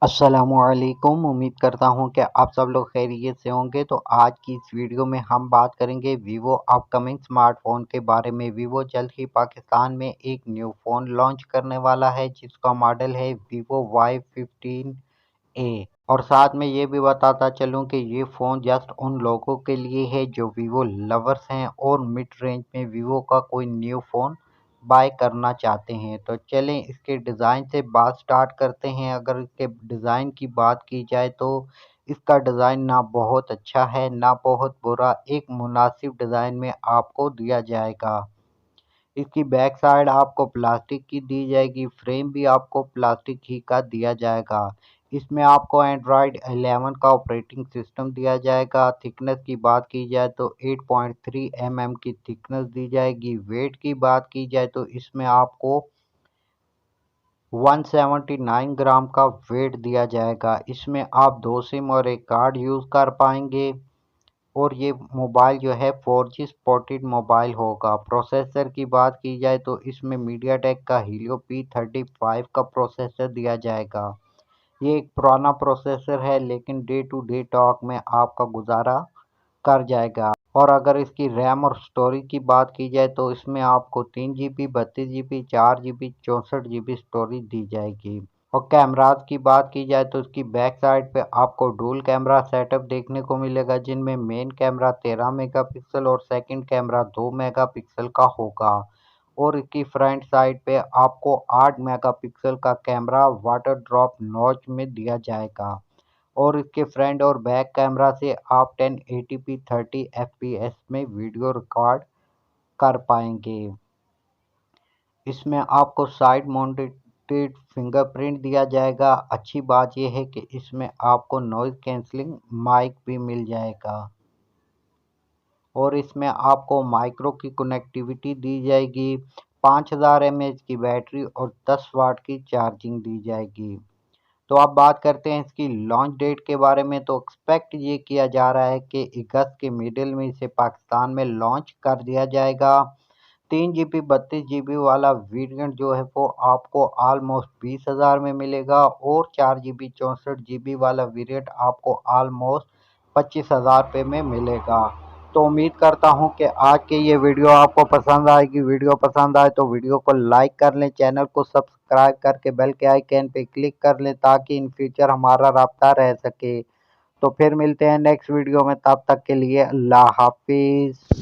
अस्सलामुअलैकुम। उम्मीद करता हूँ कि आप सब लोग खैरियत से होंगे। तो आज की इस वीडियो में हम बात करेंगे वीवो अपकमिंग स्मार्टफोन के बारे में। वीवो जल्द ही पाकिस्तान में एक न्यू फ़ोन लॉन्च करने वाला है जिसका मॉडल है वीवो Y15A। और साथ में ये भी बताता चलूँ कि ये फ़ोन जस्ट उन लोगों के लिए है जो वीवो लवर्स हैं और मिड रेंज में वीवो का कोई न्यू फ़ोन बाय करना चाहते हैं। तो चलें इसके डिज़ाइन से बात स्टार्ट करते हैं। अगर इसके डिज़ाइन की बात की जाए तो इसका डिज़ाइन ना बहुत अच्छा है ना बहुत बुरा, एक मुनासिब डिज़ाइन में आपको दिया जाएगा। इसकी बैक साइड आपको प्लास्टिक की दी जाएगी, फ्रेम भी आपको प्लास्टिक ही का दिया जाएगा। इसमें आपको एंड्रॉयड 11 का ऑपरेटिंग सिस्टम दिया जाएगा। थिकनेस की बात की जाए तो 8.3 mm की थिकनेस दी जाएगी। वेट की बात की जाए तो इसमें आपको 179 ग्राम का वेट दिया जाएगा। इसमें आप 2 सिम और एक कार्ड यूज़ कर पाएंगे। और ये मोबाइल जो है 4G सपोर्टेड मोबाइल होगा। प्रोसेसर की बात की जाए तो इसमें मीडियाटेक का हीलियो P35 का प्रोसेसर दिया जाएगा। ये एक पुराना प्रोसेसर है लेकिन डे टू डे टॉक में आपका गुजारा कर जाएगा। और अगर इसकी रैम और स्टोरेज की बात की जाए तो इसमें आपको 3 GB 32 GB 4 GB 64 GB storage दी जाएगी। और कैमरास की बात की जाए तो इसकी बैक साइड पे आपको डुअल कैमरा सेटअप देखने को मिलेगा जिनमें मेन कैमरा 13 मेगापिक्सल और सेकंड कैमरा 2 मेगापिक्सल का होगा। और इसकी फ्रंट साइड पे आपको 8 मेगापिक्सल का कैमरा वाटर ड्रॉप नॉच में दिया जाएगा। और इसके फ्रंट और बैक कैमरा से आप 1080p 30 fps में वीडियो रिकॉर्ड कर पाएंगे। इसमें आपको साइड माउंटेड फिंगरप्रिंट दिया जाएगा। अच्छी बात यह है कि इसमें आपको नॉइज़ कैंसलिंग माइक भी मिल जाएगा। और इसमें आपको माइक्रो की कनेक्टिविटी दी जाएगी। 5000 mAh की बैटरी और 10 वाट की चार्जिंग दी जाएगी। तो अब बात करते हैं इसकी लॉन्च डेट के बारे में। तो एक्सपेक्ट ये किया जा रहा है कि अगस्त के मिडिल में इसे पाकिस्तान में लॉन्च कर दिया जाएगा। 3 GB 32 GB वाला वेरिएंट जो है वो आपको ऑलमोस्ट 20,000 में मिलेगा। और 4 GB 64 GB वाला वेरिएंट आपको ऑलमोस्ट 25,000 रुपये में मिलेगा। तो उम्मीद करता हूँ कि आज की ये वीडियो आपको पसंद आएगी। वीडियो पसंद आए तो वीडियो को लाइक कर लें, चैनल को सब्सक्राइब करके बेल के आइकन पे क्लिक कर लें ताकि इन फ्यूचर हमारा राब्ता रह सके। तो फिर मिलते हैं नेक्स्ट वीडियो में, तब तक के लिए अल्लाह हाफिज़।